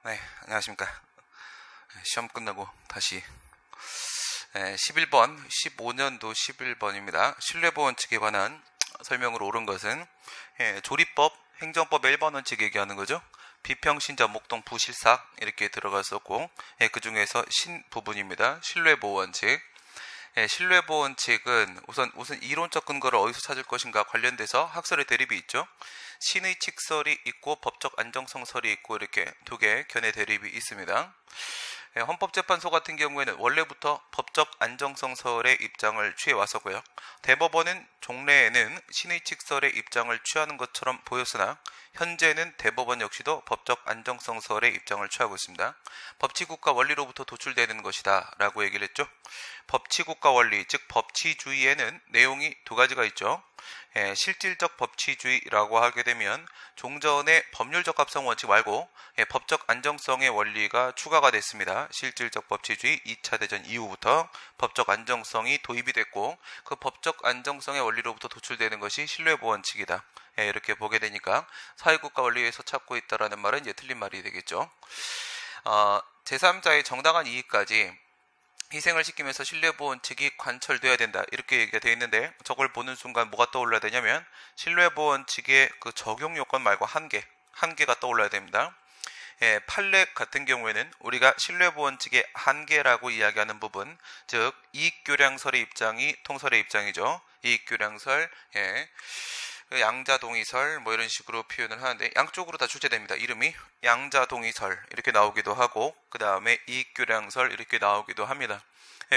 네, 안녕하십니까. 시험 끝나고 다시 11번, 15년도 11번입니다. 신뢰보원칙에 관한 설명으로 옳은 것은 조리법, 행정법의 1번 원칙 얘기하는 거죠. 비평신자, 목동, 부실삭 이렇게 들어갔었고 그 중에서 신 부분입니다. 신뢰보원칙. 신뢰보원칙은 우선 이론적 근거를 어디서 찾을 것인가 관련돼서 학설의 대립이 있죠. 신의 칙설이 있고 법적 안정성설이 있고 이렇게 두 개의 견해 대립이 있습니다. 헌법재판소 같은 경우에는 원래부터 법적 안정성설의 입장을 취해 왔었고요. 대법원은 종래에는 신의 칙설의 입장을 취하는 것처럼 보였으나 현재는 대법원 역시도 법적 안정성설의 입장을 취하고 있습니다. 법치국가 원리로부터 도출되는 것이다 라고 얘기를 했죠. 법치국가 원리, 즉 법치주의에는 내용이 두 가지가 있죠. 실질적 법치주의라고 하게 되면 종전의 법률적 합성 원칙 말고 법적 안정성의 원리가 추가가 됐습니다. 실질적 법치주의 2차 대전 이후부터 법적 안정성이 도입이 됐고 그 법적 안정성의 원리로부터 도출되는 것이 신뢰보원칙이다. 이렇게 보게 되니까 사회국가 원리에서 찾고 있다라는 말은 이제 틀린 말이 되겠죠. 제3자의 정당한 이익까지 희생을 시키면서 신뢰보원칙이 관철돼야 된다 이렇게 얘기가 되어 있는데 저걸 보는 순간 뭐가 떠올라야 되냐면 신뢰보원칙의 그 적용 요건 말고 한계가 떠올라야 됩니다. 판례 같은 경우에는 우리가 신뢰보원칙의 한계라고 이야기하는 부분, 즉 이익교량설의 입장이 통설의 입장이죠. 이익교량설, 양자동의설 뭐 이런 식으로 표현을 하는데 양쪽으로 다 출제됩니다. 이름이 양자동의설 이렇게 나오기도 하고 그 다음에 이익교량설 이렇게 나오기도 합니다.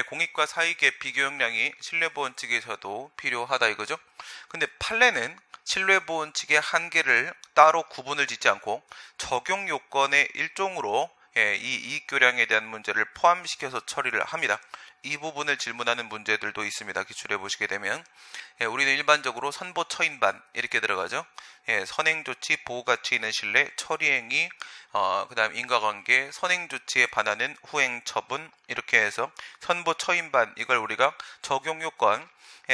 공익과 사익의 비교역량이 신뢰보원칙에서도 필요하다 이거죠. 근데 판례는 신뢰보원칙의 한계를 따로 구분을 짓지 않고 적용 요건의 일종으로 이 이익교량에 대한 문제를 포함시켜서 처리를 합니다. 이 부분을 질문하는 문제들도 있습니다. 기출해 보시게 되면 우리는 일반적으로 선보 처인반 이렇게 들어가죠. 선행조치, 보호가치 있는 신뢰, 처리행위, 그 다음 인과관계, 선행조치에 반하는 후행처분 이렇게 해서 선보 처인반 이걸 우리가 적용요건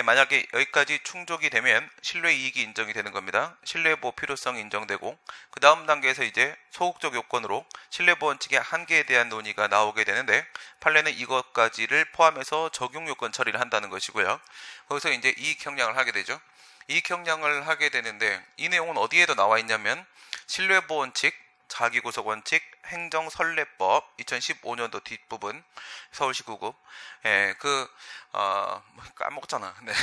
만약에 여기까지 충족이 되면 신뢰이익이 인정이 되는 겁니다. 신뢰보호 필요성이 인정되고 그 다음 단계에서 이제 소극적 요건으로 신뢰보원칙의 한계에 대한 논의가 나오게 되는데 판례는 이것까지를 포함해서 적용요건 처리를 한다는 것이고요. 거기서 이제 이익형량을 하게 되죠. 이익형량을 하게 되는데 이 내용은 어디에도 나와 있냐면 신뢰보원칙, 자기구속원칙, 행정선례법 2015년도 뒷부분 서울시 9급 까먹었잖아. 네.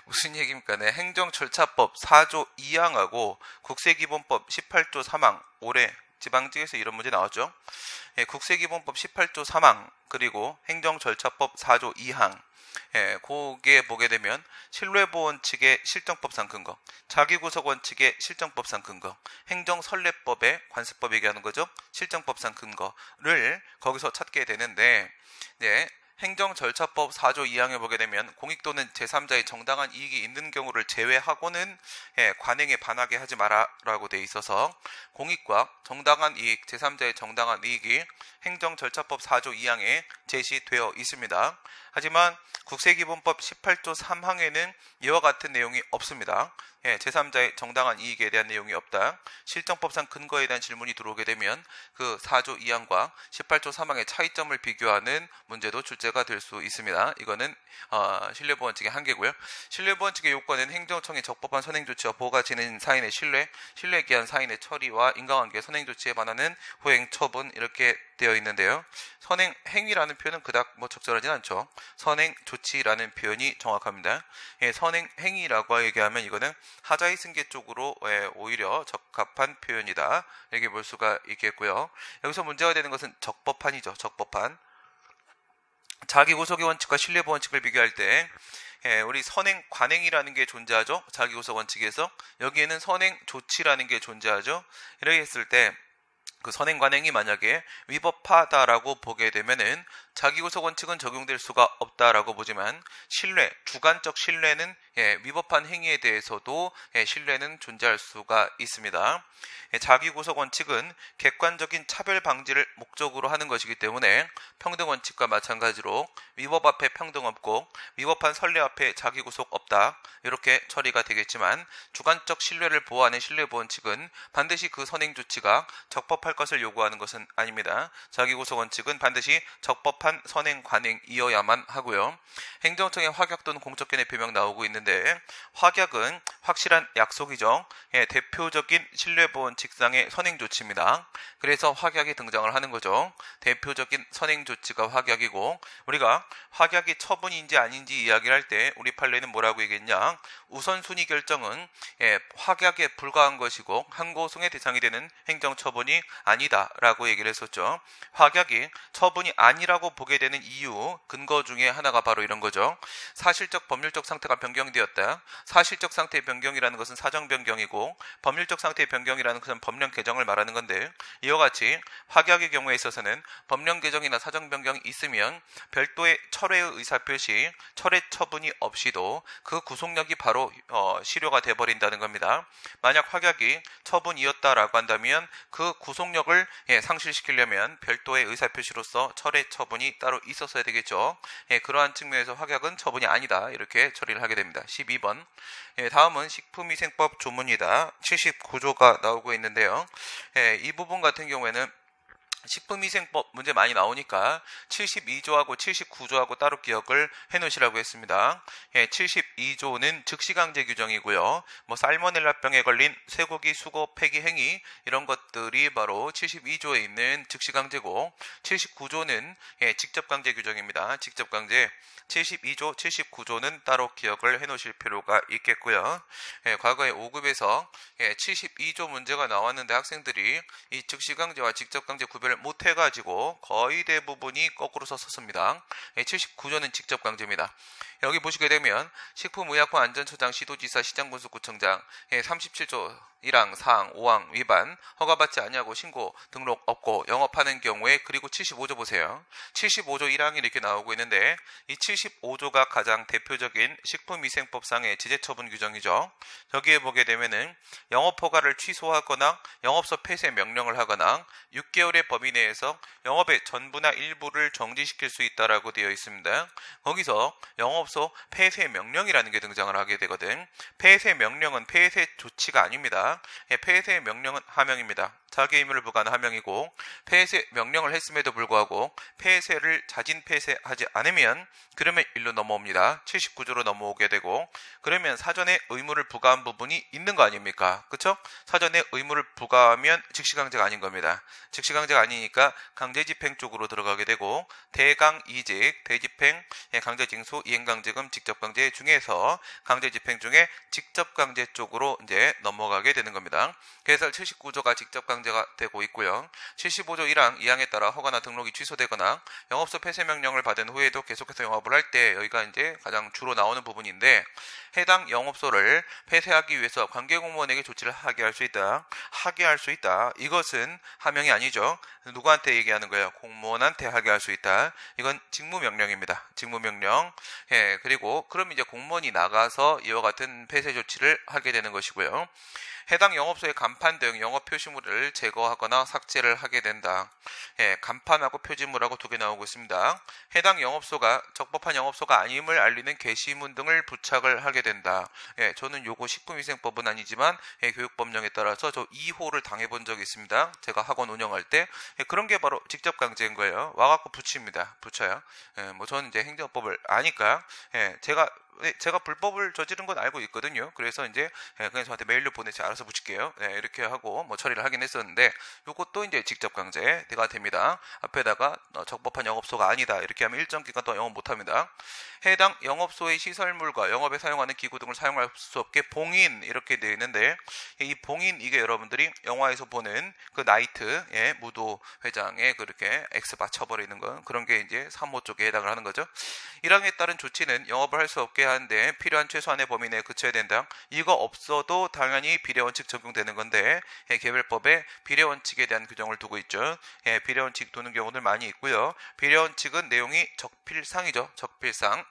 무슨 얘기입니까? 네. 행정절차법 4조 2항하고 국세기본법 18조 3항 올해 지방직에서 이런 문제 나왔죠. 국세기본법 18조 3항 그리고 행정절차법 4조 2항 그게 보게 되면 신뢰보원칙의 실정법상 근거, 자기구속원칙의 실정법상 근거, 행정선례법의 관습법 얘기하는 거죠. 실정법상 근거를 거기서 찾게 되는데 행정절차법 4조 2항에 보게 되면 공익 또는 제3자의 정당한 이익이 있는 경우를 제외하고는 관행에 반하게 하지 마라 라고 돼 있어서 공익과 정당한 이익, 제3자의 정당한 이익이 행정절차법 4조 2항에 제시되어 있습니다. 하지만 국세기본법 18조 3항에는 이와 같은 내용이 없습니다. 제3자의 정당한 이익에 대한 내용이 없다. 실정법상 근거에 대한 질문이 들어오게 되면 그 4조 2항과 18조 3항의 차이점을 비교하는 문제도 출제가 될 수 있습니다. 이거는 신뢰보원칙의 한계고요. 신뢰보원칙의 요건은 행정청의 적법한 선행조치와 보호가치 있는 사인의 신뢰에 기한 사인의 처리와 인과관계, 선행조치에 반하는 후행처분 이렇게 되어 있는데요. 선행행위라는 표현은 그닥 적절하진 않죠. 선행조치라는 표현이 정확합니다. 선행행위라고 얘기하면 이거는 하자의 승계 쪽으로 오히려 적합한 표현이다. 이렇게 볼 수가 있겠고요. 여기서 문제가 되는 것은 적법한이죠. 적법한. 자기구속의 원칙과 신뢰보원칙을 비교할 때 우리 선행 관행이라는 게 존재하죠. 자기구속 원칙에서 여기에는 선행 조치라는 게 존재하죠. 이렇게 했을 때 그 선행 관행이 만약에 위법하다라고 보게 되면은 자기구속 원칙은 적용될 수가 없다라고 보지만 주관적 신뢰는 위법한 행위에 대해서도 신뢰는 존재할 수가 있습니다. 자기구속 원칙은 객관적인 차별 방지를 목적으로 하는 것이기 때문에 평등 원칙과 마찬가지로 위법 앞에 평등 없고 위법한 선례 앞에 자기구속 없다 이렇게 처리가 되겠지만 주관적 신뢰를 보호하는 신뢰보원칙은 반드시 그 선행 조치가 적법할 적법할 것을 요구하는 것은 아닙니다. 자기구속 원칙은 반드시 적법한 선행, 관행이어야만 하고요. 행정청의 확약 또는 공적견해 표명 나오고 있는데 확약은 확실한 약속이죠. 대표적인 신뢰보원칙상의 선행조치입니다. 그래서 확약이 등장을 하는 거죠. 대표적인 선행조치가 확약이고 우리가 확약이 처분인지 아닌지 이야기를 할 때 우리 판례는 뭐라고 얘기했냐. 우선순위 결정은 확약에 불과한 것이고 항고송의 대상이 되는 행정처분이 아니다라고 얘기를 했었죠. 확약이 처분이 아니라고 보게 되는 이유, 근거 중에 하나가 바로 이런 거죠. 사실적 법률적 상태가 변경되었다. 사실적 상태의 변경이라는 것은 사정 변경이고 법률적 상태의 변경이라는 것은 법령 개정을 말하는 건데 이와 같이 확약의 경우에 있어서는 법령 개정이나 사정 변경이 있으면 별도의 철회의 의사표시, 철회 처분이 없이도 그 구속력이 바로 실효가 돼버린다는 겁니다. 만약 확약이 처분이었다라고 한다면 그 구속력을 상실시키려면 별도의 의사표시로서 철회 처분이 따로 있었어야 되겠죠. 그러한 측면에서 확약은 처분이 아니다 이렇게 처리를 하게 됩니다. 12번 다음은 식품위생법 조문이다. 79조가 나오고 있는데요. 이 부분 같은 경우에는 식품위생법 문제 많이 나오니까 72조하고 79조하고 따로 기억을 해놓으시라고 했습니다. 72조는 즉시강제 규정이고요. 살모넬라병에 걸린 쇠고기 수거 폐기 행위 이런 것들이 바로 72조에 있는 즉시강제고 79조는 직접강제 규정입니다. 직접강제 72조, 79조는 따로 기억을 해놓으실 필요가 있겠고요. 과거에 5급에서 72조 문제가 나왔는데 학생들이 이 즉시강제와 직접강제 구별을 못해가지고 거의 대부분이 거꾸로 썼습니다. 79조는 직접강제입니다. 여기 보시게 되면 식품의약품 안전처장, 시도지사, 시장군수구청장 37조 1항, 4항, 5항 위반, 허가받지 아니하고 신고, 등록 없고 영업하는 경우에 그리고 75조 보세요. 75조 1항이 이렇게 나오고 있는데 이 75조가 가장 대표적인 식품위생법상의 제재처분 규정이죠. 여기에 보게 되면은 영업허가를 취소하거나 영업소 폐쇄 명령을 하거나 6개월의 범위 내에서 영업의 전부나 일부를 정지시킬 수 있다라고 되어 있습니다. 거기서 영업소 폐쇄 명령이라는 게 등장을 하게 되거든. 폐쇄 명령은 폐쇄 조치가 아닙니다. 폐쇄 명령은 하명입니다. 자기 의무를 부과하는 하명이고 폐쇄 명령을 했음에도 불구하고 폐쇄를 자진 폐쇄하지 않으면 그러면 일로 넘어옵니다. 79조로 넘어오게 되고 그러면 사전에 의무를 부과한 부분이 있는 거 아닙니까? 그쵸? 사전에 의무를 부과하면 즉시강제가 아닌 겁니다. 즉시강제가 아니니까 강제집행 쪽으로 들어가게 되고 대강이직, 대집행, 강제징수, 이행강제금, 직접강제 중에서 강제집행 중에 직접강제 쪽으로 이제 넘어가게 되는 겁니다. 그래서 79조가 직접강제가 되고 있고요. 75조 1항, 2항에 따라 허가나 등록이 취소되거나 영업소 폐쇄 명령을 받은 후에도 계속해서 영업을 할 때 여기가 이제 가장 주로 나오는 부분인데 해당 영업소를 폐쇄하기 위해서 관계공무원에게 조치를 하게 할 수 있다. 이것은 하명이 아니죠. 누구한테 얘기하는 거예요? 공무원한테 하게 할 수 있다. 이건 직무명령입니다. 직무명령. 그리고 그럼 이제 공무원이 나가서 이와 같은 폐쇄 조치를 하게 되는 것이고요. 해당 영업소의 간판 등 영업 표시물을 제거하거나 삭제를 하게 된다. 간판하고 표지물하고 두 개 나오고 있습니다. 해당 영업소가 적법한 영업소가 아님을 알리는 게시문 등을 부착을 하게 된다. 저는 요거 식품위생법은 아니지만 교육법령에 따라서 저 2호를 당해본 적이 있습니다. 제가 학원 운영할 때 그런 게 바로 직접 강제인 거예요. 와갖고 붙입니다. 붙여요. 저는 이제 행정법을 아니까 제가 불법을 저지른 건 알고 있거든요. 그래서 이제 그냥 저한테 메일로 보내서 알아서 붙일게요. 이렇게 하고 처리를 하긴 했었는데 이것도 이제 직접 강제가 됩니다. 앞에다가 적법한 영업소가 아니다 이렇게 하면 일정 기간 동안 영업 못합니다. 해당 영업소의 시설물과 영업에 사용하는 기구 등을 사용할 수 없게 봉인 이렇게 되어 있는데 이 봉인 이게 여러분들이 영화에서 보는 그 나이트 무도 회장에 그렇게 X 맞춰버리는 건 그런 게 이제 3호 쪽에 해당을 하는 거죠. 1항에 따른 조치는 영업을 할 수 없게 하는데 필요한 최소한의 범위 내에 그쳐야 된다. 이거 없어도 당연히 비례원칙 적용되는 건데 개별법에 비례원칙에 대한 규정을 두고 있죠. 비례원칙 두는 경우들 많이 있고요. 비례원칙은 내용이 적필상이죠. 적필상.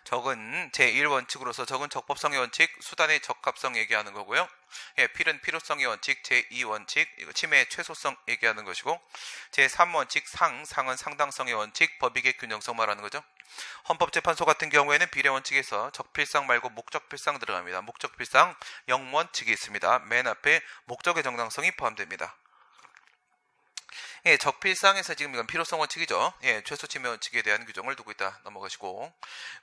적은 제1원칙으로서 적은 적법성의 원칙, 수단의 적합성 얘기하는 거고요. 필은 필요성의 원칙, 제2원칙, 침해의 최소성 얘기하는 것이고 제3원칙, 상은 상당성의 원칙, 법익의 균형성 말하는 거죠. 헌법재판소 같은 경우에는 비례원칙에서 적필상 말고 목적필상 들어갑니다. 목적필상 0원칙이 있습니다. 맨 앞에 목적의 정당성이 포함됩니다. 예, 적필상에서 지금 이건 필요성 원칙이죠. 예, 최소 침해 원칙에 대한 규정을 두고 있다. 넘어가시고.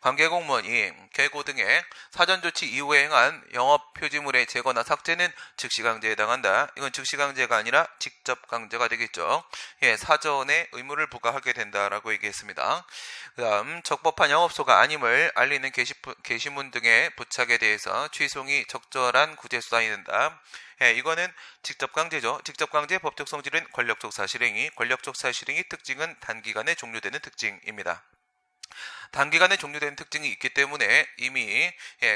관계공무원이 계고 등의 사전조치 이후에 행한 영업 표지물의 제거나 삭제는 즉시강제에 해당한다. 이건 즉시강제가 아니라 직접강제가 되겠죠. 예, 사전에 의무를 부과하게 된다라고 얘기했습니다. 그 다음 적법한 영업소가 아님을 알리는 게시문 등의 부착에 대해서 취소이 적절한 구제수단이 된다. 예, 이거는 직접강제죠. 직접강제의 법적 성질은 권력적 사실행위, 권력적 사실행위 특징은 단기간에 종료되는 특징입니다. 단기간에 종료되는 특징이 있기 때문에 이미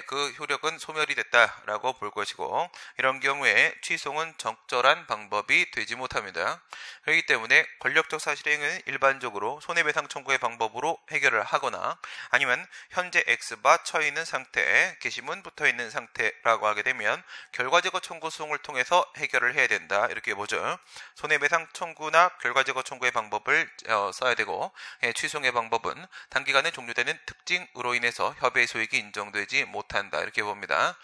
그 효력은 소멸이 됐다라고 볼 것이고, 이런 경우에 취소는 적절한 방법이 되지 못합니다. 그렇기 때문에 권력적 사실행위는 일반적으로 손해배상 청구의 방법으로 해결을 하거나 아니면 현재 X바 처해 있는 상태, 게시문 붙어 있는 상태라고 하게 되면 결과제거 청구 소송을 통해서 해결을 해야 된다, 이렇게 보죠. 손해배상 청구나 결과제거 청구의 방법을 써야 되고, 취소의 방법은 단기간에 종료되는 특징으로 인해서 협의의 소익이 인정되지 못한다, 이렇게 봅니다.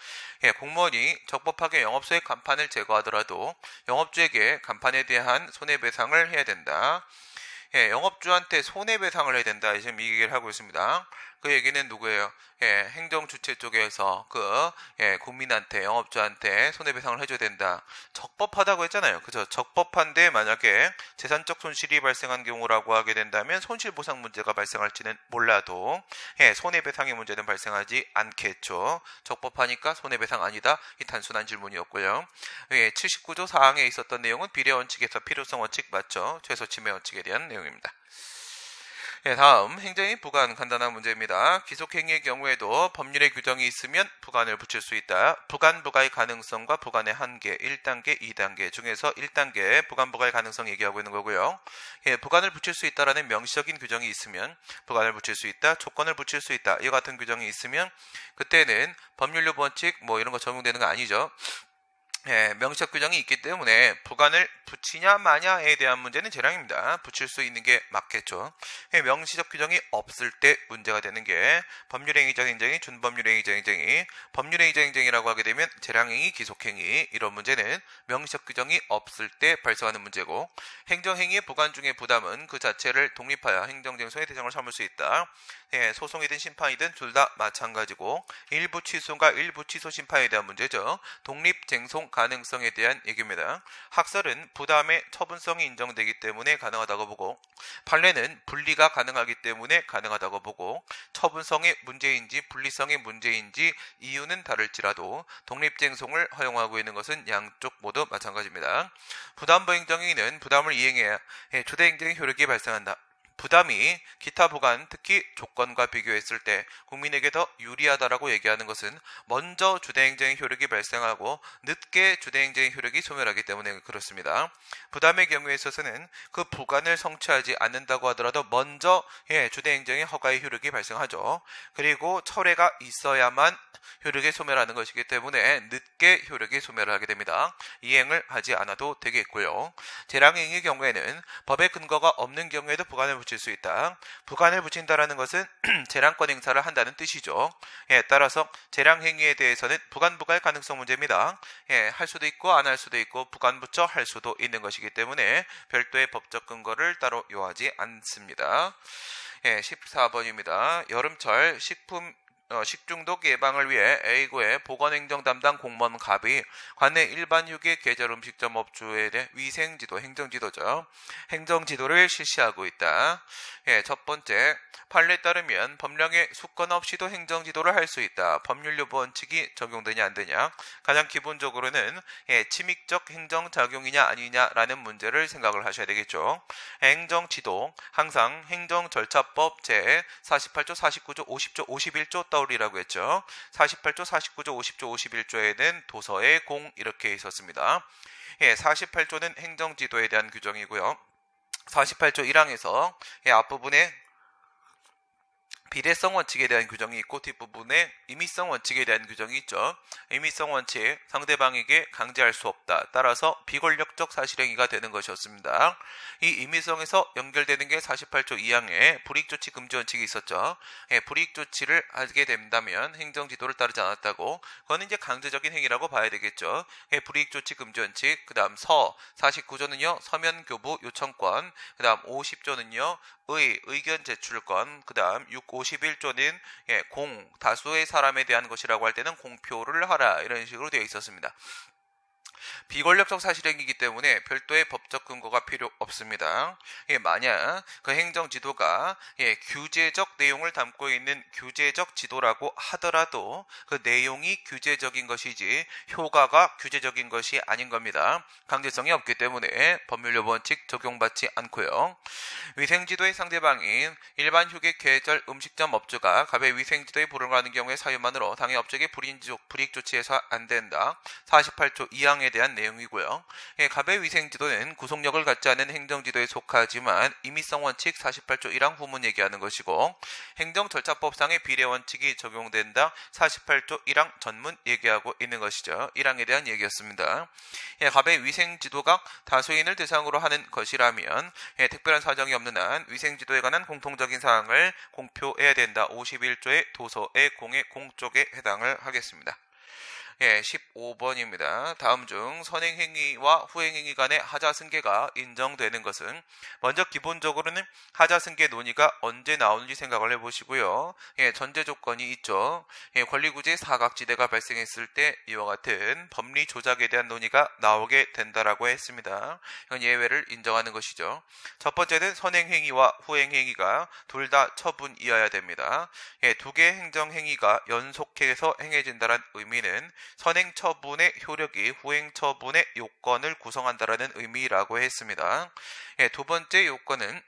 공무원이 적법하게 영업소의 간판을 제거하더라도 영업주에게 간판에 대한 손해배상을 해야 된다. 영업주한테 손해배상을 해야 된다, 지금 이 얘기를 하고 있습니다. 그 얘기는 누구예요? 행정주체 쪽에서 국민한테, 영업주한테 손해배상을 해줘야 된다. 적법하다고 했잖아요. 그죠? 적법한데 만약에 재산적 손실이 발생한 경우라고 하게 된다면 손실보상 문제가 발생할지는 몰라도 손해배상의 문제는 발생하지 않겠죠. 적법하니까 손해배상 아니다. 이 단순한 질문이었고요. 79조 4항에 있었던 내용은 비례원칙에서 필요성 원칙 맞죠? 최소 침해 원칙에 대한 내용입니다. 다음 행정이 부관 간단한 문제입니다. 기속행위의 경우에도 법률의 규정이 있으면 부관을 붙일 수 있다. 부관 부과의 가능성과 부관의 한계 1단계, 2단계 중에서 1단계 부관 부과의 가능성 얘기하고 있는 거고요. 부관을 붙일 수 있다라는 명시적인 규정이 있으면 부관을 붙일 수 있다, 조건을 붙일 수 있다, 이와 같은 규정이 있으면 그때는 법률료 원칙 이런 거 적용되는 거 아니죠. 명시적 규정이 있기 때문에 부관을 붙이냐 마냐에 대한 문제는 재량입니다. 붙일 수 있는 게 맞겠죠. 명시적 규정이 없을 때 문제가 되는 게 법률행위적 행정이, 준법률행위적 행정이, 법률행위적 행정이라고 하게 되면 재량행위, 기속행위, 이런 문제는 명시적 규정이 없을 때 발생하는 문제고, 행정행위의 부관 중의 부담은 그 자체를 독립하여 행정쟁소의 대상을 삼을 수 있다. 소송이든 심판이든 둘 다 마찬가지고, 일부 취소가 일부 취소 심판에 대한 문제죠. 독립쟁송 가능성에 대한 얘기입니다. 학설은 부담의 처분성이 인정되기 때문에 가능하다고 보고, 판례는 분리가 가능하기 때문에 가능하다고 보고, 처분성의 문제인지 분리성의 문제인지 이유는 다를지라도 독립쟁송을 허용하고 있는 것은 양쪽 모두 마찬가지입니다. 부담부 행정행위는 부담을 이행해야 주대행정의 효력이 발생한다. 부담이 기타 부관, 특히 조건과 비교했을 때 국민에게 더 유리하다라고 얘기하는 것은 먼저 주대행정의 효력이 발생하고 늦게 주대행정의 효력이 소멸하기 때문에 그렇습니다. 부담의 경우에 있어서는 그 부관을 성취하지 않는다고 하더라도 먼저 주대행정의 허가의 효력이 발생하죠. 그리고 철회가 있어야만 효력이 소멸하는 것이기 때문에 늦게 효력이 소멸을 하게 됩니다. 이행을 하지 않아도 되겠고요. 재량행위의 경우에는 법의 근거가 없는 경우에도 부관을 붙일 수 있다. 부관을 붙인다라는 것은 재량권 행사를 한다는 뜻이죠. 따라서 재량행위에 대해서는 부관 부과의 가능성 문제입니다. 할 수도 있고 안 할 수도 있고 부관 붙여 할 수도 있는 것이기 때문에 별도의 법적 근거를 따로 요하지 않습니다. 14번입니다. 여름철 식중독 예방을 위해 A고의 보건행정 담당 공무원 갑이 관내 일반 휴게 계절 음식점 업주에 대해 위생지도, 행정지도죠. 행정지도를 실시하고 있다. 첫 번째, 판례에 따르면 법령에 수건 없이도 행정지도를 할 수 있다. 법률요부 원칙이 적용되냐 안 되냐. 가장 기본적으로는 침익적 행정작용이냐 아니냐라는 문제를 생각을 하셔야 되겠죠. 행정지도, 항상 행정절차법 제48조, 49조, 50조, 51조 떠올리라고 했죠. 48조, 49조, 50조, 51조에는 도서의 공 이렇게 있었습니다. 48조는 행정지도에 대한 규정이고요. 48조 1항에서 앞부분에 비례성 원칙에 대한 규정이 있고 뒷부분에 임의성 원칙에 대한 규정이 있죠. 임의성 원칙, 상대방에게 강제할 수 없다. 따라서 비권력적 사실행위가 되는 것이었습니다. 이 임의성에서 연결되는 게 48조 2항에 불이익조치 금지 원칙이 있었죠. 불이익조치를 하게 된다면 행정지도를 따르지 않았다고, 그건 이제 강제적인 행위라고 봐야 되겠죠. 불이익조치 금지 원칙, 그 다음 49조는요 서면교부 요청권, 그 다음 50조는요 의견 제출권, 그 다음 51조는 다수의 사람에 대한 것이라고 할 때는 공표를 하라, 이런 식으로 되어 있었습니다. 비권력적 사실행위이기 때문에 별도의 법적 근거가 필요 없습니다. 만약 그 행정지도가 규제적 내용을 담고 있는 규제적 지도라고 하더라도 그 내용이 규제적인 것이지 효과가 규제적인 것이 아닌 겁니다. 강제성이 없기 때문에 법률요 원칙 적용받지 않고요. 위생지도의 상대방인 일반 휴게 계절 음식점 업주가 갑의 위생지도에 불응하는 경우의 사유만으로 당해 업적의 불이익 조치해서 안 된다. 48조 2항에 대한 내용이고요. 갑의 위생지도는 구속력을 갖지 않은 행정지도에 속하지만 임의성 원칙 48조 1항 후문 얘기하는 것이고, 행정절차법상의 비례원칙이 적용된다. 48조 1항 전문 얘기하고 있는 것이죠. 1항에 대한 얘기였습니다. 갑의 위생지도가 다수인을 대상으로 하는 것이라면 특별한 사정이 없는 한 위생지도에 관한 공통적인 사항을 공표해야 된다. 51조의 도서의 공의 공쪽에 해당을 하겠습니다. 15번입니다. 다음 중 선행행위와 후행행위 간의 하자승계가 인정되는 것은, 먼저 기본적으로는 하자승계 논의가 언제 나오는지 생각을 해보시고요. 전제 조건이 있죠. 권리구제 사각지대가 발생했을 때 이와 같은 법리 조작에 대한 논의가 나오게 된다라고 했습니다. 이건 예외를 인정하는 것이죠. 첫 번째는 선행행위와 후행행위가 둘 다 처분이어야 됩니다. 두 개의 행정행위가 연속해서 행해진다는 의미는 선행처분의 효력이 후행처분의 요건을 구성한다라는 의미라고 했습니다. 두 번째 요건은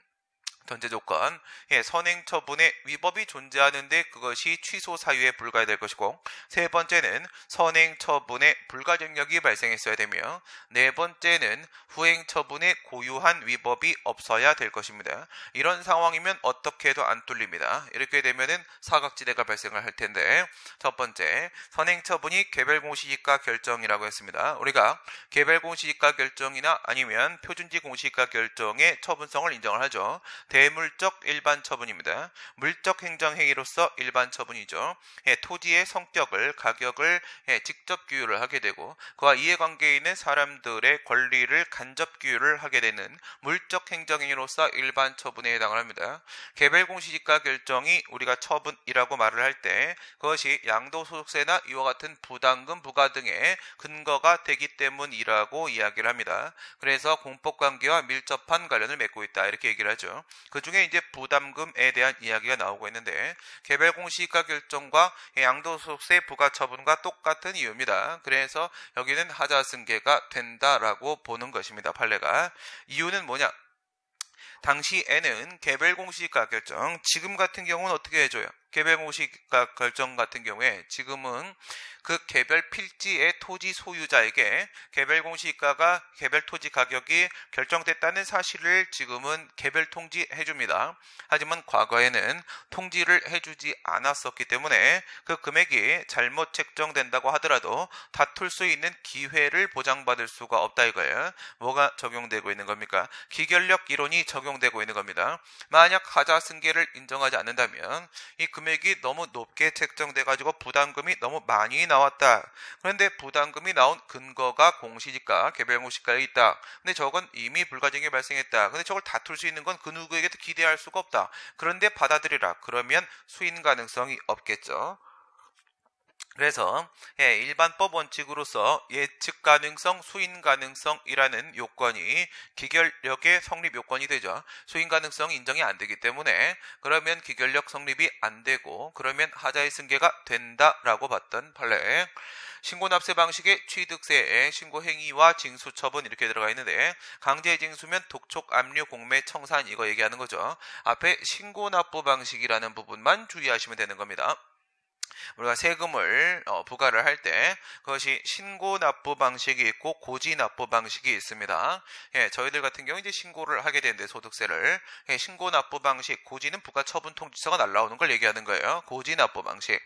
전제 조건, 선행처분의 위법이 존재하는데 그것이 취소 사유에 불과해야 될 것이고, 세 번째는 선행처분의 불가정력이 발생했어야 되며, 네 번째는 후행처분의 고유한 위법이 없어야 될 것입니다. 이런 상황이면 어떻게 해도 안 뚫립니다. 이렇게 되면은 사각지대가 발생을 할 텐데, 첫 번째, 선행처분이 개별공시지가 결정이라고 했습니다. 우리가 개별공시지가 결정이나 아니면 표준지 공시지가 결정의 처분성을 인정을 하죠. 대물적 일반 처분입니다. 물적 행정행위로서 일반 처분이죠. 토지의 성격을, 가격을 직접 규율을 하게 되고, 그와 이해관계에 있는 사람들의 권리를 간접 규율을 하게 되는 물적 행정행위로서 일반 처분에 해당을 합니다. 개별공시지가 결정이 우리가 처분이라고 말을 할 때 그것이 양도소득세나 이와 같은 부담금 부과 등의 근거가 되기 때문이라고 이야기를 합니다. 그래서 공법관계와 밀접한 관련을 맺고 있다, 이렇게 얘기를 하죠. 그 중에 이제 부담금에 대한 이야기가 나오고 있는데, 개별공시지가 결정과 양도소득세 부과처분과 똑같은 이유입니다. 그래서 여기는 하자승계가 된다라고 보는 것입니다. 판례가. 이유는 뭐냐? 당시에는 개별공시지가 결정, 지금 같은 경우는 어떻게 해줘요? 개별공시지가 결정 같은 경우에 지금은 그 개별 필지의 토지 소유자에게 개별공시지가가 개별 토지 가격이 결정됐다는 사실을 지금은 개별 통지해 줍니다. 하지만 과거에는 통지를 해주지 않았었기 때문에 그 금액이 잘못 책정된다고 하더라도 다툴 수 있는 기회를 보장받을 수가 없다 이거예요. 뭐가 적용되고 있는 겁니까? 기결력 이론이 적용되고 있는 겁니다. 만약 하자승계를 인정하지 않는다면 이 금액이 너무 높게 책정돼가지고 부담금이 너무 많이 나왔다. 그런데 부담금이 나온 근거가 공시지가, 개별공시지가에 있다. 근데 저건 이미 불가정이 발생했다. 근데 저걸 다툴 수 있는 건 그 누구에게도 기대할 수가 없다. 그런데 받아들이라. 그러면 수인 가능성이 없겠죠. 그래서 일반법 원칙으로서 예측 가능성, 수인 가능성이라는 요건이 기결력의 성립 요건이 되죠. 수인 가능성 인정이 안 되기 때문에 그러면 기결력 성립이 안 되고, 그러면 하자의 승계가 된다라고 봤던 판례. 신고납세 방식의 취득세의 신고행위와 징수처분 이렇게 들어가 있는데, 강제징수면 독촉, 압류, 공매, 청산 이거 얘기하는 거죠. 앞에 신고납부 방식이라는 부분만 주의하시면 되는 겁니다. 우리가 세금을 부과를 할 때 그것이 신고 납부 방식이 있고 고지 납부 방식이 있습니다. 저희들 같은 경우 이제 신고를 하게 되는데 소득세를 신고 납부 방식, 고지는 부가 처분 통지서가 날라오는 걸 얘기하는 거예요. 고지 납부 방식.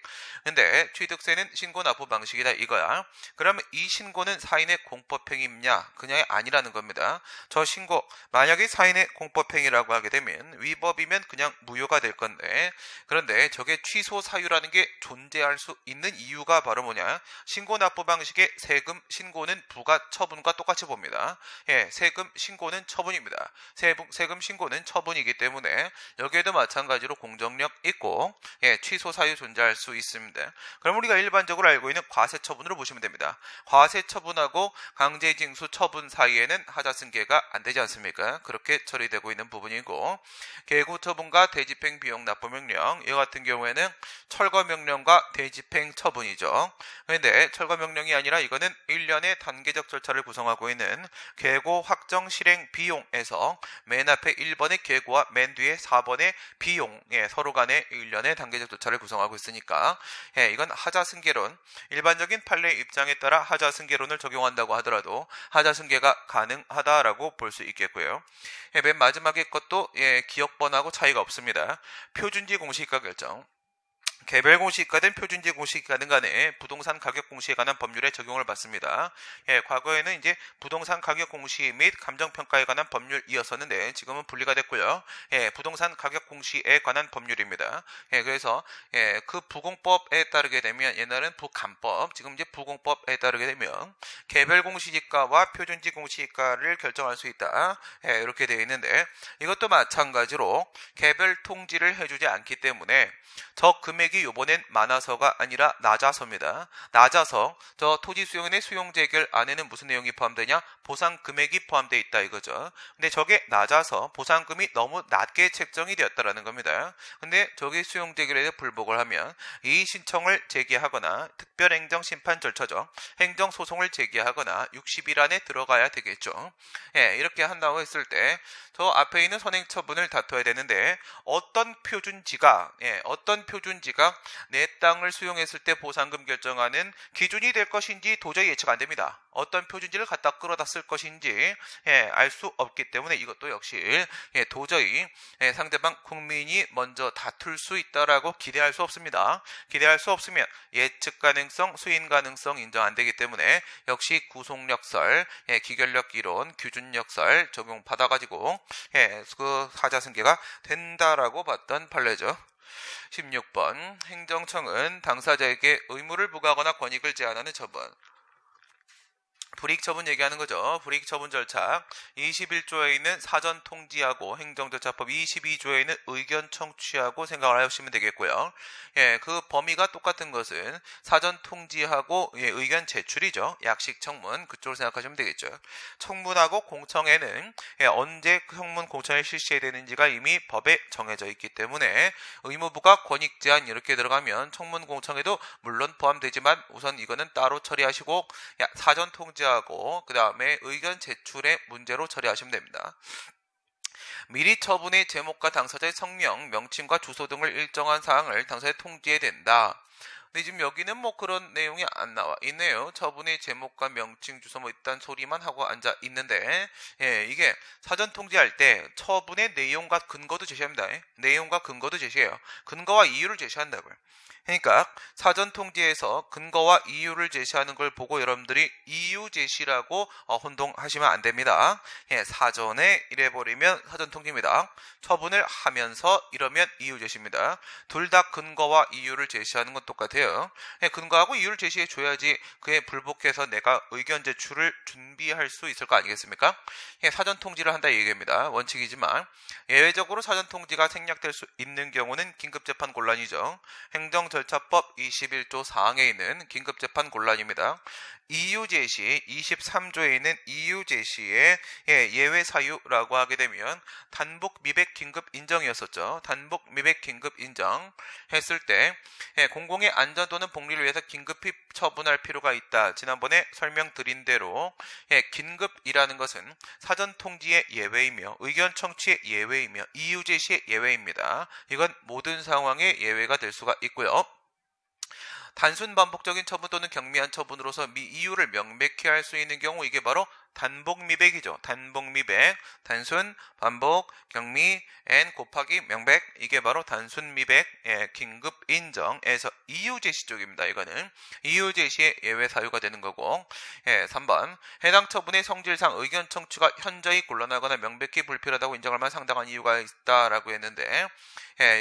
근데 취득세는 신고 납부 방식이다 이거야. 그러면 이 신고는 사인의 공법행위냐? 그냥 아니라는 겁니다. 저 신고 만약에 사인의 공법행위라고 하게 되면 위법이면 그냥 무효가 될 건데, 그런데 저게 취소 사유라는 게 존재할 수 있는 이유가 바로 뭐냐? 신고 납부 방식의 세금 신고는 부가 처분과 똑같이 봅니다. 세금 신고는 처분입니다. 세금 신고는 처분이기 때문에 여기에도 마찬가지로 공정력 있고 취소 사유 존재할 수 있습니다. 그럼 우리가 일반적으로 알고 있는 과세 처분으로 보시면 됩니다. 과세 처분하고 강제징수 처분 사이에는 하자승계가 안 되지 않습니까? 그렇게 처리되고 있는 부분이고, 개고 처분과 대집행 비용 납부 명령, 이 같은 경우에는 철거 명령과 대집행 처분이죠. 그런데 철거 명령이 아니라 이거는 1년의 단계적 절차를 구성하고 있는 계고 확정 실행 비용에서 맨 앞에 1번의 계고와 맨 뒤에 4번의 비용, 서로 간의 1년의 단계적 절차를 구성하고 있으니까 이건 하자승계론, 일반적인 판례 입장에 따라 하자승계론을 적용한다고 하더라도 하자승계가 가능하다라고 볼 수 있겠고요. 맨 마지막에 것도 기억번하고 차이가 없습니다. 표준지 공시가 결정, 개별 공시가든 표준지 공시가든 간에 부동산 가격 공시에 관한 법률에 적용을 받습니다. 과거에는 이제 부동산 가격 공시 및 감정평가에 관한 법률이었었는데 지금은 분리가 됐고요. 부동산 가격 공시에 관한 법률입니다. 그래서 그 부공법에 따르게 되면, 옛날은 부감법, 지금 이제 부공법에 따르게 되면 개별 공시지가와 표준지 공시지가를 결정할 수 있다. 이렇게 되어 있는데, 이것도 마찬가지로 개별 통지를 해주지 않기 때문에 저 금액이 요번엔 많아서가 아니라 낮아서입니다. 낮아서 저 토지 수용인의 수용 재결 안에는 무슨 내용이 포함되냐? 보상 금액이 포함되어 있다 이거죠. 근데 저게 낮아서 보상금이 너무 낮게 책정이 되었다라는 겁니다. 근데 저게 수용 재결에 불복을 하면 이의 신청을 제기하거나 특별행정 심판 절차죠. 행정 소송을 제기하거나 60일 안에 들어가야 되겠죠. 이렇게 한다고 했을 때 저 앞에 있는 선행 처분을 다퉈야 되는데, 어떤 표준지가 내 땅을 수용했을 때 보상금 결정하는 기준이 될 것인지 도저히 예측 안 됩니다. 어떤 표준지를 갖다 끌어다 쓸 것인지 알 수 없기 때문에 이것도 역시 도저히 상대방 국민이 먼저 다툴 수 있다라고 기대할 수 없습니다. 기대할 수 없으면 예측 가능성, 수인 가능성 인정 안 되기 때문에 역시 구속력설, 기결력 이론, 규준력설 적용받아가지고 그 하자승계가 된다라고 봤던 판례죠. 16번, 행정청은 당사자에게 의무를 부과하거나 권익을 제한하는 처분. 불이익처분 얘기하는 거죠. 불이익처분 절차 21조에 있는 사전 통지하고 행정절차법 22조에 있는 의견 청취하고 생각을 하시면 되겠고요. 그 범위가 똑같은 것은 사전 통지하고 의견 제출이죠. 약식 청문, 그쪽을 생각하시면 되겠죠. 청문하고 공청회는 언제 청문 공청회 실시해야 되는지가 이미 법에 정해져 있기 때문에 의무부가 권익 제한 이렇게 들어가면 청문 공청회도 물론 포함되지만 우선 이거는 따로 처리하시고 사전 통지 하고 그 다음에 의견 제출의 문제로 처리하시면 됩니다. 미리 처분의 제목과 당사자의 성명, 명칭과 주소 등을 일정한 사항을 당사자에 통지해야 된다. 근데 지금 여기는 뭐 그런 내용이 안 나와 있네요. 처분의 제목과 명칭, 주소 뭐 일단 소리만 하고 앉아 있는데, 이게 사전 통지할 때 처분의 내용과 근거도 제시합니다. 내용과 근거도 제시해요. 근거와 이유를 제시한다고요. 그러니까 사전 통지에서 근거와 이유를 제시하는 걸 보고 여러분들이 이유 제시라고 혼동하시면 안 됩니다. 사전에 이래버리면 사전 통지입니다. 처분을 하면서 이러면 이유 제시입니다. 둘 다 근거와 이유를 제시하는 건 똑같아요. 근거하고 이유를 제시해 줘야지 그에 불복해서 내가 의견 제출을 준비할 수 있을 거 아니겠습니까? 사전 통지를 한다 얘기입니다. 원칙이지만 예외적으로 사전 통지가 생략될 수 있는 경우는 긴급재판 곤란이죠. 행정절차법 21조 4항에 있는 긴급재판 곤란입니다. 이유 제시 23조에 있는 이유 제시의 예외 사유라고 하게 되면 단복 미백 긴급 인정이었었죠. 단복 미백 긴급 인정 했을 때 공공의 안전 또는 복리를 위해서 긴급히 처분할 필요가 있다. 지난번에 설명드린 대로 긴급이라는 것은 사전 통지의 예외이며 의견 청취의 예외이며 이유 제시의 예외입니다. 이건 모든 상황의 예외가 될 수가 있고요. 단순 반복적인 처분 또는 경미한 처분으로서 이유를 명백히 할 수 있는 경우 이게 바로 단복미백이죠. 단복미백, 단순, 반복, 경미, n 곱하기 명백, 이게 바로 단순미백, 긴급 인정에서 이유 제시 쪽입니다. 이거는 이유 제시의 예외 사유가 되는 거고, 3번 해당 처분의 성질상 의견 청취가 현저히 곤란하거나 명백히 불필요하다고 인정할 만한 상당한 이유가 있다라고 했는데,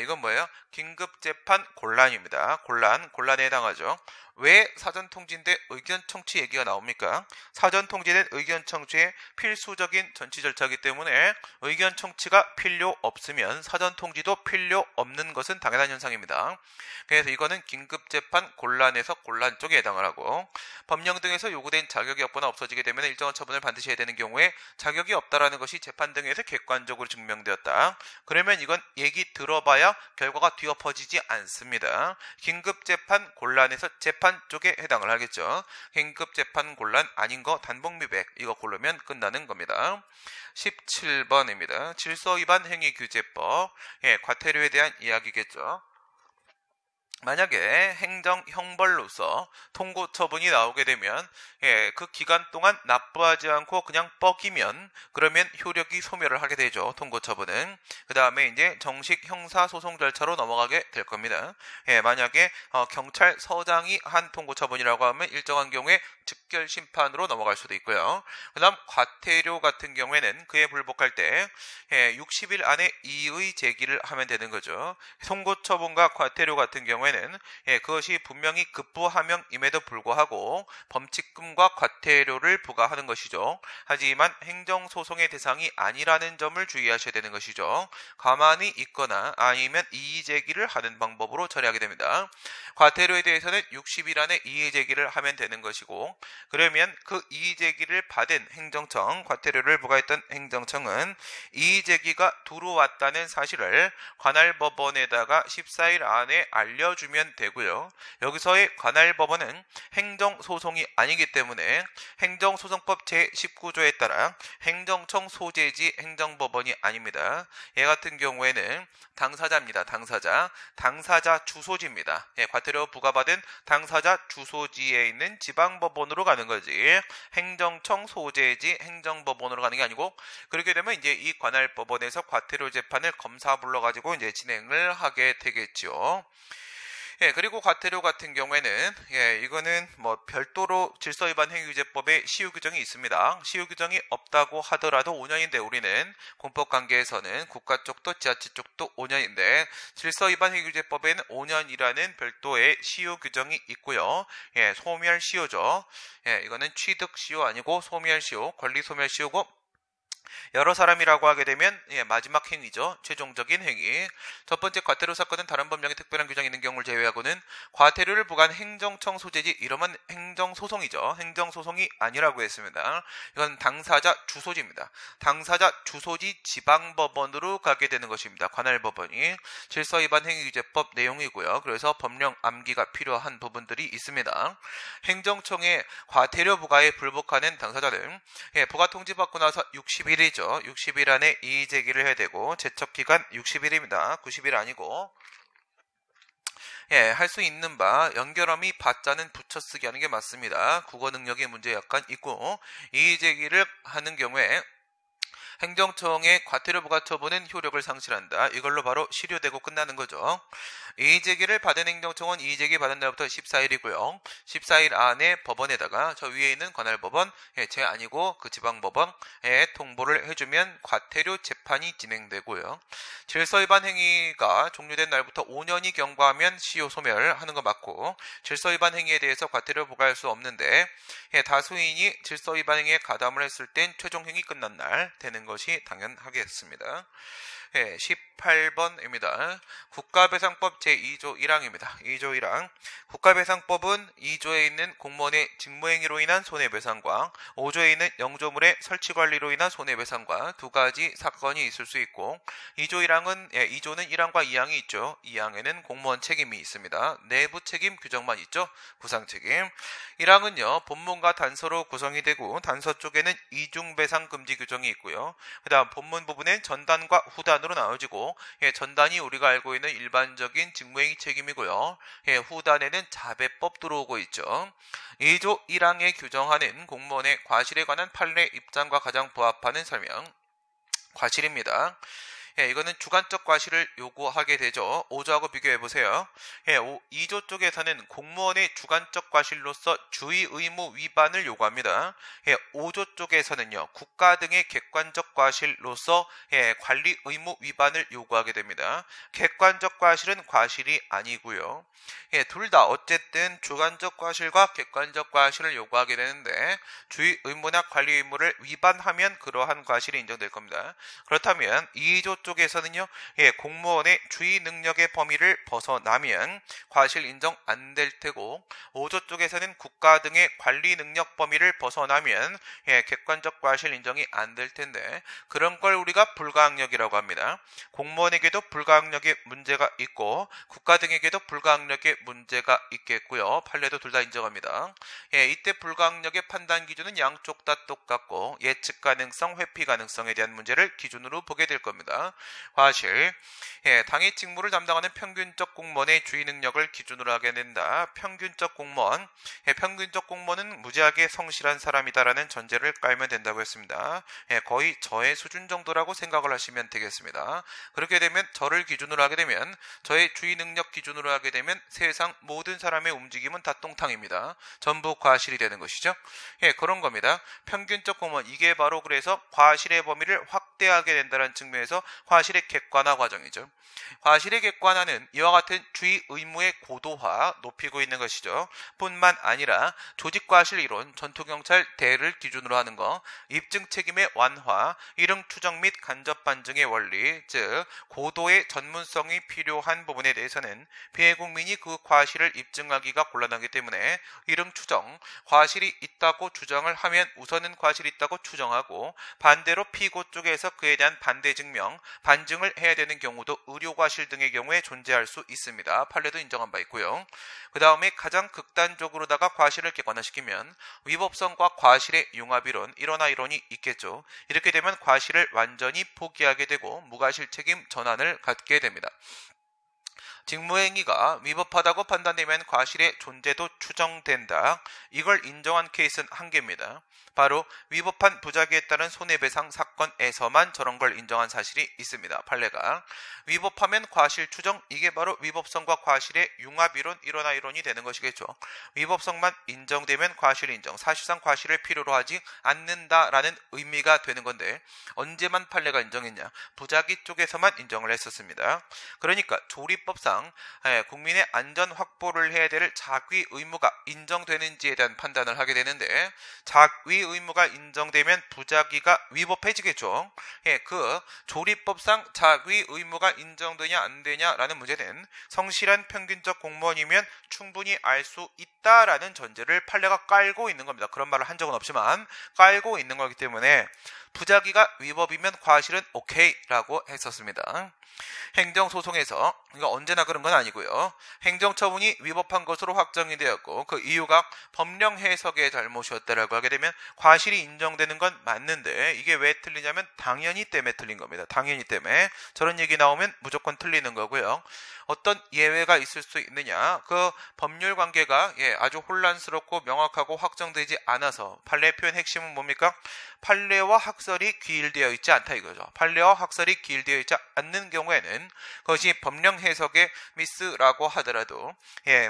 이건 뭐예요? 긴급재판 곤란입니다. 곤란에 해당하죠. 왜 사전통지인데 의견 청취 얘기가 나옵니까? 사전통지는 의견 청취의 필수적인 전치 절차이기 때문에 의견 청취가 필요 없으면 사전통지도 필요 없는 것은 당연한 현상입니다. 그래서 이거는 긴급재판 곤란에서 곤란 쪽에 해당을 하고, 법령 등에서 요구된 자격이 없거나 없어지게 되면 일정한 처분을 반드시 해야 되는 경우에 자격이 없다라는 것이 재판 등에서 객관적으로 증명되었다. 그러면 이건 얘기 들어봐야 결과가 뒤엎어지지 않습니다. 긴급재판 곤란에서 재판 쪽에 해당을 하겠죠. 긴급재판 곤란 아닌 거 단복미백, 이거 고르면 끝나는 겁니다. 17번입니다. 질서위반 행위규제법, 과태료에 대한 이야기겠죠. 만약에 행정 형벌로서 통고 처분이 나오게 되면 그 기간 동안 납부하지 않고 그냥 뻐기면 그러면 효력이 소멸을 하게 되죠. 통고 처분은. 그 다음에 이제 정식 형사 소송 절차로 넘어가게 될 겁니다. 만약에 경찰서장이 한 통고 처분이라고 하면 일정한 경우에 즉결 심판으로 넘어갈 수도 있고요. 그 다음 과태료 같은 경우에는 그에 불복할 때 60일 안에 이의 제기를 하면 되는 거죠. 통고 처분과 과태료 같은 경우에는 그것이 분명히 급부하명임에도 불구하고 범칙금과 과태료를 부과하는 것이죠. 하지만 행정소송의 대상이 아니라는 점을 주의하셔야 되는 것이죠. 가만히 있거나 아니면 이의제기를 하는 방법으로 처리하게 됩니다. 과태료에 대해서는 60일 안에 이의제기를 하면 되는 것이고, 그러면 그 이의제기를 받은 행정청, 과태료를 부과했던 행정청은 이의제기가 들어왔다는 사실을 관할법원에다가 14일 안에 알려주면 되고요. 여기서의 관할법원은 행정소송이 아니기 때문에 행정소송법 제19조에 따라 행정청 소재지 행정법원이 아닙니다. 얘 같은 경우에는 당사자입니다. 당사자 주소지입니다. 과태료 부과받은 당사자 주소지에 있는 지방법원으로 가는 거지, 행정청 소재지 행정법원으로 가는 게 아니고, 그렇게 되면 이제 이 관할법원에서 과태료 재판을 검사 불러가지고 이제 진행을 하게 되겠죠. 그리고 과태료 같은 경우에는 이거는 뭐 별도로 질서위반 행위규제법에 시효 규정이 있습니다. 시효 규정이 없다고 하더라도 5년인데 우리는 공법관계에서는 국가 쪽도 지자체 쪽도 5년인데 질서위반 행위규제법에는 5년이라는 별도의 시효 규정이 있고요. 소멸시효죠. 이거는 취득시효 아니고 소멸시효, 권리소멸시효고, 여러 사람이라고 하게 되면 마지막 행위죠. 최종적인 행위. 첫 번째 과태료 사건은 다른 법령에 특별한 규정이 있는 경우를 제외하고는 과태료를 부과한 행정청 소재지 이러면 행정소송이죠. 행정소송이 아니라고 했습니다. 이건 당사자 주소지입니다. 당사자 주소지 지방법원으로 가게 되는 것입니다. 관할법원이. 질서위반 행위규제법 내용이고요. 그래서 법령 암기가 필요한 부분들이 있습니다. 행정청의 과태료 부과에 불복하는 당사자는 부과 통지받고 나서 60일이죠. 60일 안에 이의제기를 해야 되고, 제척기간 60일입니다. 90일 아니고, 할 수 있는 바 연결어미 바자는 붙여쓰기 하는 게 맞습니다. 국어 능력의 문제 약간 있고, 이의제기를 하는 경우에 행정청의 과태료 부과 처분은 효력을 상실한다. 이걸로 바로 실효되고 끝나는 거죠. 이의제기를 받은 행정청은 이의제기 받은 날부터 14일이고요. 14일 안에 법원에다가 저 위에 있는 관할법원, 제 아니고 그 지방법원에 통보를 해주면 과태료 재판이 진행되고요. 질서위반 행위가 종료된 날부터 5년이 경과하면 시효 소멸하는 거 맞고, 질서위반 행위에 대해서 과태료 부과할 수 없는데 다수인이 질서위반 행위에 가담을 했을 땐 최종행위 끝난 날 되는 것이 당연하겠습니다. 18번입니다. 국가배상법 제2조 1항입니다. 2조 1항. 국가배상법은 2조에 있는 공무원의 직무행위로 인한 손해배상과 5조에 있는 영조물의 설치관리로 인한 손해배상과 두 가지 사건이 있을 수 있고, 2조 1항은 2조는 1항과 2항이 있죠. 2항에는 공무원 책임이 있습니다. 내부 책임 규정만 있죠. 구상책임. 1항은요. 본문과 단서로 구성이 되고 단서 쪽에는 이중배상 금지 규정이 있고요. 그 다음 본문 부분엔 전단과 후단 전단으로 나눠지고 전단이 우리가 알고 있는 일반적인 직무행위 책임이고요. 후단에는 자배법 들어오고 있죠. 2조 1항에 규정하는 공무원의 과실에 관한 판례 입장과 가장 부합하는 설명. 과실입니다. 이거는 주관적 과실을 요구하게 되죠. 5조하고 비교해보세요. 2조 쪽에서는 공무원의 주관적 과실로서 주의 의무 위반을 요구합니다. 5조 쪽에서는요, 국가 등의 객관적 과실로서 관리 의무 위반을 요구하게 됩니다. 객관적 과실은 과실이 아니고요. 둘 다 어쨌든 주관적 과실과 객관적 과실을 요구하게 되는데 주의 의무나 관리 의무를 위반하면 그러한 과실이 인정될 겁니다. 그렇다면 2조 쪽에서는요, 공무원의 주의 능력의 범위를 벗어나면 과실 인정 안 될 테고 5조 쪽에서는 국가 등의 관리 능력 범위를 벗어나면 객관적 과실 인정이 안 될 텐데 그런 걸 우리가 불가항력이라고 합니다. 공무원에게도 불가항력의 문제가 있고 국가 등에게도 불가항력의 문제가 있겠고요. 판례도 둘 다 인정합니다. 이때 불가항력의 판단 기준은 양쪽 다 똑같고 예측 가능성, 회피 가능성에 대한 문제를 기준으로 보게 될 겁니다. 과실, 당의 직무를 담당하는 평균적 공무원의 주의 능력을 기준으로 하게 된다. 평균적 공무원은 무지하게 성실한 사람이다라는 전제를 깔면 된다고 했습니다. 거의 저의 수준 정도라고 생각을 하시면 되겠습니다. 그렇게 되면 저를 기준으로 하게 되면 저의 주의 능력 기준으로 하게 되면 세상 모든 사람의 움직임은 다 똥탕입니다. 전부 과실이 되는 것이죠. 그런 겁니다. 평균적 공무원, 이게 바로 그래서 과실의 범위를 확대하게 된다는 측면에서 과실의 객관화 과정이죠. 과실의 객관화는 이와 같은 주의 의무의 고도화 높이고 있는 것이죠. 뿐만 아니라 조직과실 이론, 전투경찰 대를 기준으로 하는 거, 입증 책임의 완화, 일응 추정 및 간접 반증의 원리, 즉 고도의 전문성이 필요한 부분에 대해서는 피해 국민이 그 과실을 입증하기가 곤란하기 때문에 일응 추정, 과실이 있다고 주장을 하면 우선은 과실이 있다고 추정하고 반대로 피고 쪽에서 그에 대한 반대 증명, 반증을 해야 되는 경우도 의료과실 등의 경우에 존재할 수 있습니다. 판례도 인정한 바 있고요. 그 다음에 가장 극단적으로다가 과실을 객관화시키면 위법성과 과실의 융합이론, 이론화 이론이 있겠죠. 이렇게 되면 과실을 완전히 포기하게 되고 무과실 책임 전환을 갖게 됩니다. 직무행위가 위법하다고 판단되면 과실의 존재도 추정된다. 이걸 인정한 케이스는 한 개입니다. 바로 위법한 부작위에 따른 손해배상 사건에서만 저런 걸 인정한 사실이 있습니다. 판례가. 위법하면 과실 추정, 이게 바로 위법성과 과실의 융합이론, 이론화 이론이 되는 것이겠죠. 위법성만 인정되면 과실 인정, 사실상 과실을 필요로 하지 않는다라는 의미가 되는 건데 언제만 판례가 인정했냐? 부작위 쪽에서만 인정을 했었습니다. 그러니까 조리법상 국민의 안전 확보를 해야 될 자위 의무가 인정되는지에 대한 판단을 하게 되는데 자위 의무가 인정되면 부작위가 위법해지겠죠. 그 조리법상 자위 의무가 인정되냐 안 되냐라는 문제는 성실한 평균적 공무원이면 충분히 알 수 있다라는 전제를 판례가 깔고 있는 겁니다. 그런 말을 한 적은 없지만 깔고 있는 거기 때문에 부작위가 위법이면 과실은 오케이라고 했었습니다. 행정소송에서, 이거 언제나 그런 건 아니고요. 행정처분이 위법한 것으로 확정이 되었고 그 이유가 법령 해석의 잘못이었다라고 하게 되면 과실이 인정되는 건 맞는데 이게 왜 틀리냐면 당연히 때문에 틀린 겁니다. 당연히 때문에. 저런 얘기 나오면 무조건 틀리는 거고요. 어떤 예외가 있을 수 있느냐? 그 법률 관계가 아주 혼란스럽고 명확하고 확정되지 않아서 판례 표현 핵심은 뭡니까? 판례와 학설이 기일되어 있지 않다 이거죠. 판례와 학설이 기일되어 있지 않는 경우에는 그것이 법령 해석의 미스라고 하더라도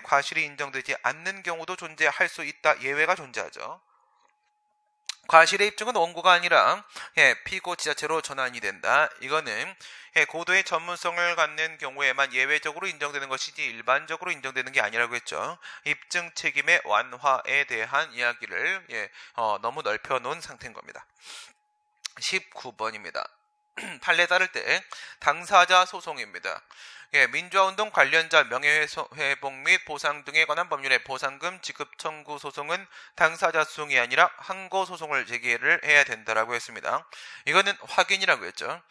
과실이 인정되지 않는 경우도 존재할 수 있다. 예외가 존재하죠. 과실의 입증은 원고가 아니라 피고 지자체로 전환이 된다. 이거는 고도의 전문성을 갖는 경우에만 예외적으로 인정되는 것이지 일반적으로 인정되는 게 아니라고 했죠. 입증 책임의 완화에 대한 이야기를 너무 넓혀놓은 상태인 겁니다. 19번입니다. 판례 다를 때 당사자 소송입니다. 민주화운동 관련자 명예회복 및 보상 등에 관한 법률의 보상금 지급 청구 소송은 당사자 소송이 아니라 항고 소송을 제기를 해야 된다라고 했습니다. 이거는 확인이라고 했죠.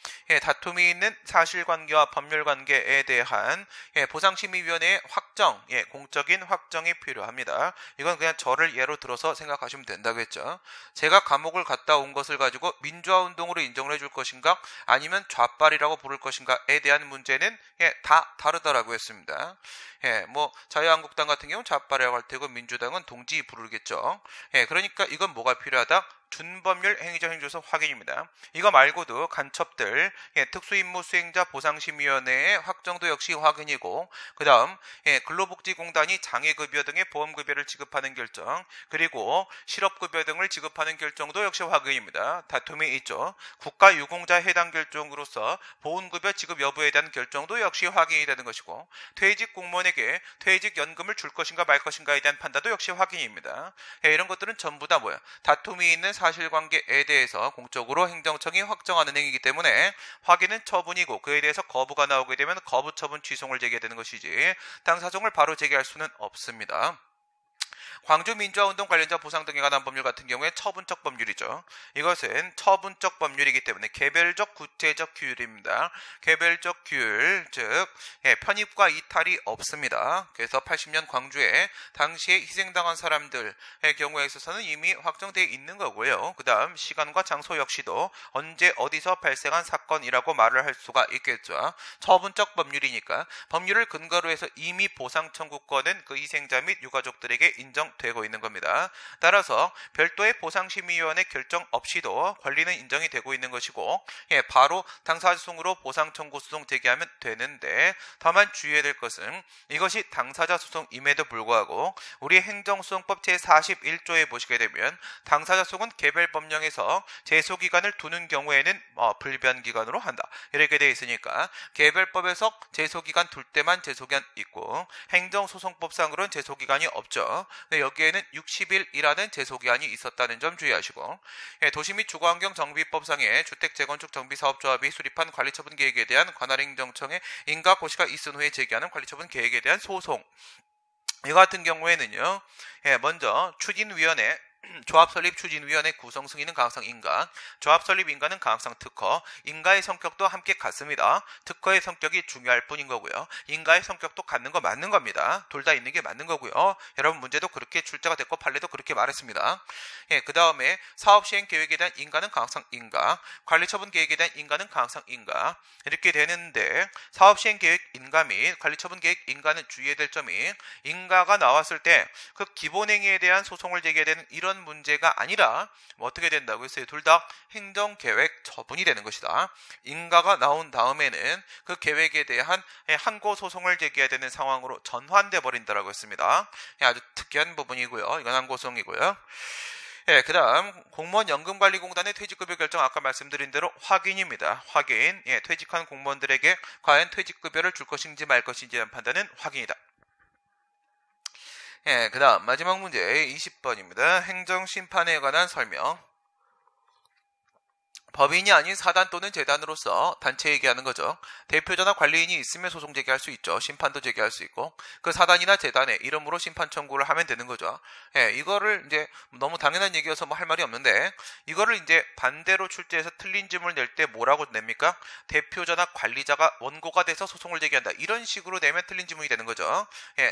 다툼이 있는 사실관계와 법률관계에 대한 보상심의위원회의 확정, 공적인 확정이 필요합니다. 이건 그냥 저를 예로 들어서 생각하시면 된다고 했죠. 제가 감옥을 갔다 온 것을 가지고 민주화운동으로 인정을 해줄 것인가 아니면 좌빨이라고 부를 것인가에 대한 문제는 다 다르다라고 했습니다. 뭐 자유한국당 같은 경우는 좌빨이라고 할 테고 민주당은 동지 부르겠죠. 그러니까 이건 뭐가 필요하다? 준법률 행위적 행정에서 확인입니다. 이거 말고도 간첩들, 특수임무 수행자 보상심의위원회의 확정도 역시 확인이고, 그 다음 근로복지공단이 장애급여 등의 보험급여를 지급하는 결정, 그리고 실업급여 등을 지급하는 결정도 역시 확인입니다. 다툼이 있죠. 국가유공자 해당 결정으로서 보훈급여 지급 여부에 대한 결정도 역시 확인이 되는 것이고, 퇴직 공무원에게 퇴직연금을 줄 것인가 말 것인가에 대한 판단도 역시 확인입니다. 이런 것들은 전부 다 뭐야? 다툼이 있는 사실관계에 대해서 공적으로 행정청이 확정하는 행위이기 때문에 확인은 처분이고, 그에 대해서 거부가 나오게 되면 거부처분 취소를 제기해야 되는 것이지 당사정을 바로 제기할 수는 없습니다. 광주민주화운동 관련자 보상 등에 관한 법률 같은 경우에 처분적 법률이죠. 이것은 처분적 법률이기 때문에 개별적 구체적 규율입니다. 개별적 규율, 즉 편입과 이탈이 없습니다. 그래서 80년 광주에 당시에 희생당한 사람들의 경우에 있어서는 이미 확정되어 있는 거고요. 그 다음 시간과 장소 역시도 언제 어디서 발생한 사건이라고 말을 할 수가 있겠죠. 처분적 법률이니까 법률을 근거로 해서 이미 보상 청구권은 그 희생자 및 유가족들에게 인정되고 있는 겁니다. 따라서 별도의 보상심의위원회 결정 없이도 권리는 인정이 되고 있는 것이고, 바로 당사자소송으로 보상청구 소송 제기하면 되는데, 다만 주의해야 될 것은 이것이 당사자 소송임에도 불구하고 우리 행정소송법 제41조에 보시게 되면 당사자 소송은 개별 법령에서 제소기간을 두는 경우에는 불변기간으로 한다, 이렇게 되어 있으니까 개별법에서 제소기간 둘 때만 제소기간 있고 행정소송법상으로는 제소기간이 없죠. 여기에는 60일이라는 제소기한이 있었다는 점 주의하시고, 도시 및 주거환경 정비법상의 주택 재건축 정비사업조합이 수립한 관리처분 계획에 대한 관할행정청의 인가 고시가 있은 후에 제기하는 관리처분 계획에 대한 소송, 이 같은 경우에는요, 먼저 추진위원회, 조합설립추진위원회 구성 승인은 가항상 인가, 조합설립 인가는 가항상 특허, 인가의 성격도 함께 같습니다. 특허의 성격이 중요할 뿐인 거고요. 인가의 성격도 갖는 거 맞는 겁니다. 둘 다 있는 게 맞는 거고요. 여러분 문제도 그렇게 출제가 됐고 판례도 그렇게 말했습니다. 그 다음에 사업시행 계획에 대한 인가는 가항상 인가, 관리처분 계획에 대한 인가는 가항상 인가, 이렇게 되는데 사업시행 계획 인가 및 관리처분 계획 인가는 주의해야 될 점이, 인가가 나왔을 때 그 기본행위에 대한 소송을 제기해야 되는 이런 문제가 아니라 어떻게 된다고 했어요? 둘 다 행정계획 처분이 되는 것이다. 인가가 나온 다음에는 그 계획에 대한 항고 소송을 제기해야 되는 상황으로 전환돼 버린다라고 했습니다. 아주 특이한 부분이고요. 이건 항고소송이고요. 그 다음 공무원 연금관리공단의 퇴직급여 결정, 아까 말씀드린 대로 확인입니다. 확인. 퇴직한 공무원들에게 과연 퇴직급여를 줄 것인지 말 것인지에 대한 판단은 확인이다. 그 다음 마지막 문제 20번입니다. 행정심판에 관한 설명. 법인이 아닌 사단 또는 재단으로서 단체 얘기하는 거죠. 대표자나 관리인이 있으면 소송 제기할 수 있죠. 심판도 제기할 수 있고, 그 사단이나 재단의 이름으로 심판 청구를 하면 되는 거죠. 이거를 이제 너무 당연한 얘기여서 뭐 할 말이 없는데, 이거를 이제 반대로 출제해서 틀린 질문을 낼 때 뭐라고 냅니까? 대표자나 관리자가 원고가 돼서 소송을 제기한다, 이런 식으로 내면 틀린 질문이 되는 거죠.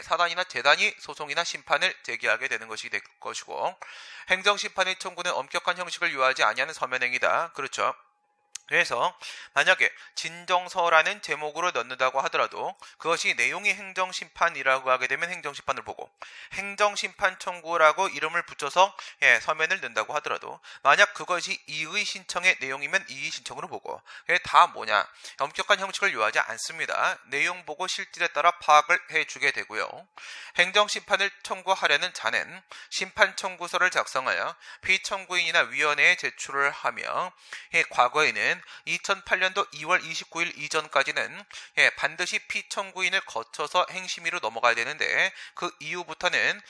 사단이나 재단이 소송이나 심판을 제기하게 되는 것이 될 것이고, 행정심판의 청구는 엄격한 형식을 유하지 아니하는 서면행위다. 그렇죠. 그래서 만약에 진정서라는 제목으로 넣는다고 하더라도 그것이 내용이 행정심판이라고 하게 되면 행정심판을 보고, 행정심판 청구라고 이름을 붙여서 서면을 넣는다고 하더라도 만약 그것이 이의 신청의 내용이면 이의 신청으로 보고, 다 뭐냐, 엄격한 형식을 요하지 않습니다. 내용 보고 실질에 따라 파악을 해주게 되고요. 행정심판을 청구하려는 자는 심판 청구서를 작성하여 피청구인이나 위원회에 제출을 하며, 과거에는 2008년도 2월 29일 이전까지는 반드시 피청구인을 거쳐서 행심위로 넘어가야 되는데, 그 이후부터는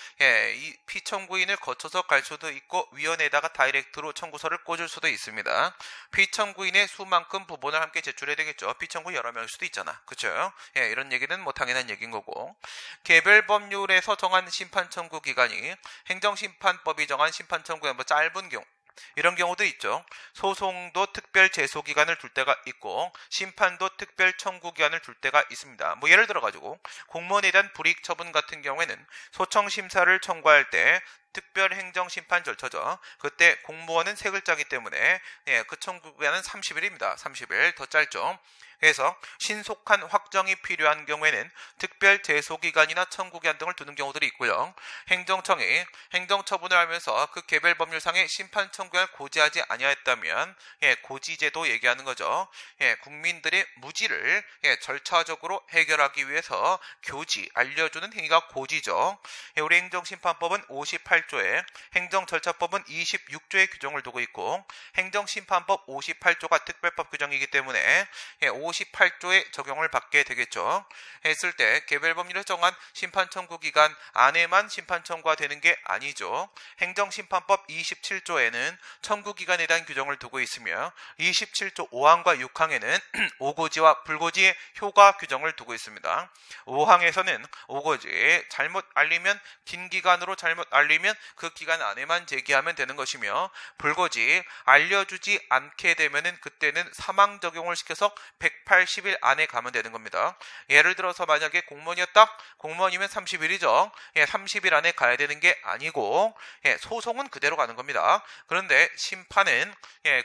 이 피청구인을 거쳐서 갈 수도 있고 위원회에다가 다이렉트로 청구서를 꽂을 수도 있습니다. 피청구인의 수만큼 부분을 함께 제출해야 되겠죠. 피청구인 여러 명일 수도 있잖아. 그렇죠? 이런 얘기는 뭐 당연한 얘기인 거고, 개별 법률에서 정한 심판 청구 기간이 행정심판법이 정한 심판 청구에 뭐 짧은 경우, 이런 경우도 있죠. 소송도 특별 제소기간을 둘 때가 있고 심판도 특별 청구기간을 둘 때가 있습니다. 뭐 예를 들어 가지고 공무원에 대한 불이익 처분 같은 경우에는 소청 심사를 청구할 때 특별행정심판 절차죠. 그때 공무원은 세 글자이기 때문에 그 청구기간은 30일입니다. 30일 더 짧죠. 그래서 신속한 확정이 필요한 경우에는 특별 제소기간이나 청구기한 등을 두는 경우들이 있고요. 행정청이 행정처분을 하면서 그 개별 법률상의 심판 청구를 고지하지 아니하였다면 고지제도 얘기하는 거죠. 국민들의 무지를 절차적으로 해결하기 위해서 교지, 알려주는 행위가 고지죠. 우리 행정심판법은 58조에 행정절차법은 26조의 규정을 두고 있고 행정심판법 58조가 특별법 규정이기 때문에 58조에 적용을 받게 되겠죠. 했을 때 개별 법률에 정한 심판 청구 기간 안에만 심판 청구가 되는 게 아니죠. 행정심판법 27조에는 청구 기간에 대한 규정을 두고 있으며 27조 5항과 6항에는 오고지와 불고지의 효과 규정을 두고 있습니다. 5항에서는 오고지 잘못 알리면 긴 기간으로 잘못 알리면 그 기간 안에만 제기하면 되는 것이며 불고지 알려주지 않게 되면은 그때는 사망 적용을 시켜서 180일 안에 가면 되는 겁니다. 예를 들어서 만약에 공무원이었다? 공무원이면 30일이죠. 30일 안에 가야 되는 게 아니고 소송은 그대로 가는 겁니다. 그런데 심판은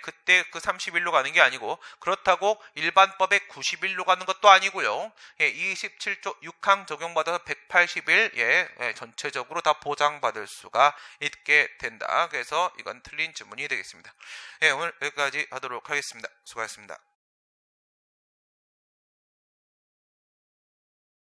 그때 그 30일로 가는 게 아니고 그렇다고 일반법의 90일로 가는 것도 아니고요. 27조 6항 적용받아서 180일 전체적으로 다 보장받을 수가 있게 된다. 그래서 이건 틀린 질문이 되겠습니다. 오늘 여기까지 하도록 하겠습니다. 수고하셨습니다.